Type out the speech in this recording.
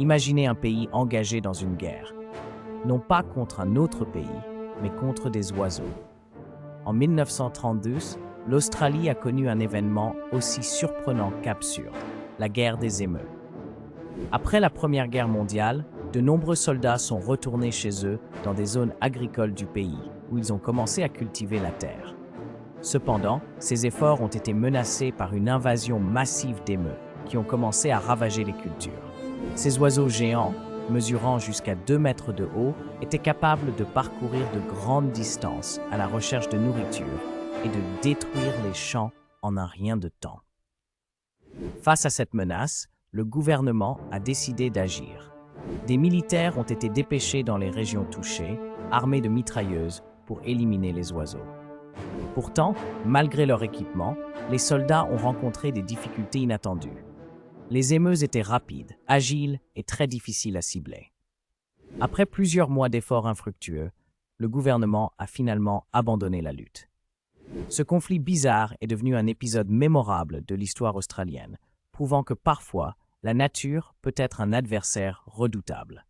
Imaginez un pays engagé dans une guerre, non pas contre un autre pays, mais contre des oiseaux. En 1932, l'Australie a connu un événement aussi surprenant qu'absurde, la guerre des émeutes. Après la Première Guerre mondiale, de nombreux soldats sont retournés chez eux dans des zones agricoles du pays, où ils ont commencé à cultiver la terre. Cependant, ces efforts ont été menacés par une invasion massive d'émeutes qui ont commencé à ravager les cultures. Ces oiseaux géants, mesurant jusqu'à 2 mètres de haut, étaient capables de parcourir de grandes distances à la recherche de nourriture et de détruire les champs en un rien de temps. Face à cette menace, le gouvernement a décidé d'agir. Des militaires ont été dépêchés dans les régions touchées, armés de mitrailleuses pour éliminer les oiseaux. Pourtant, malgré leur équipement, les soldats ont rencontré des difficultés inattendues. Les émeuses étaient rapides, agiles et très difficiles à cibler. Après plusieurs mois d'efforts infructueux, le gouvernement a finalement abandonné la lutte. Ce conflit bizarre est devenu un épisode mémorable de l'histoire australienne, prouvant que parfois, la nature peut être un adversaire redoutable.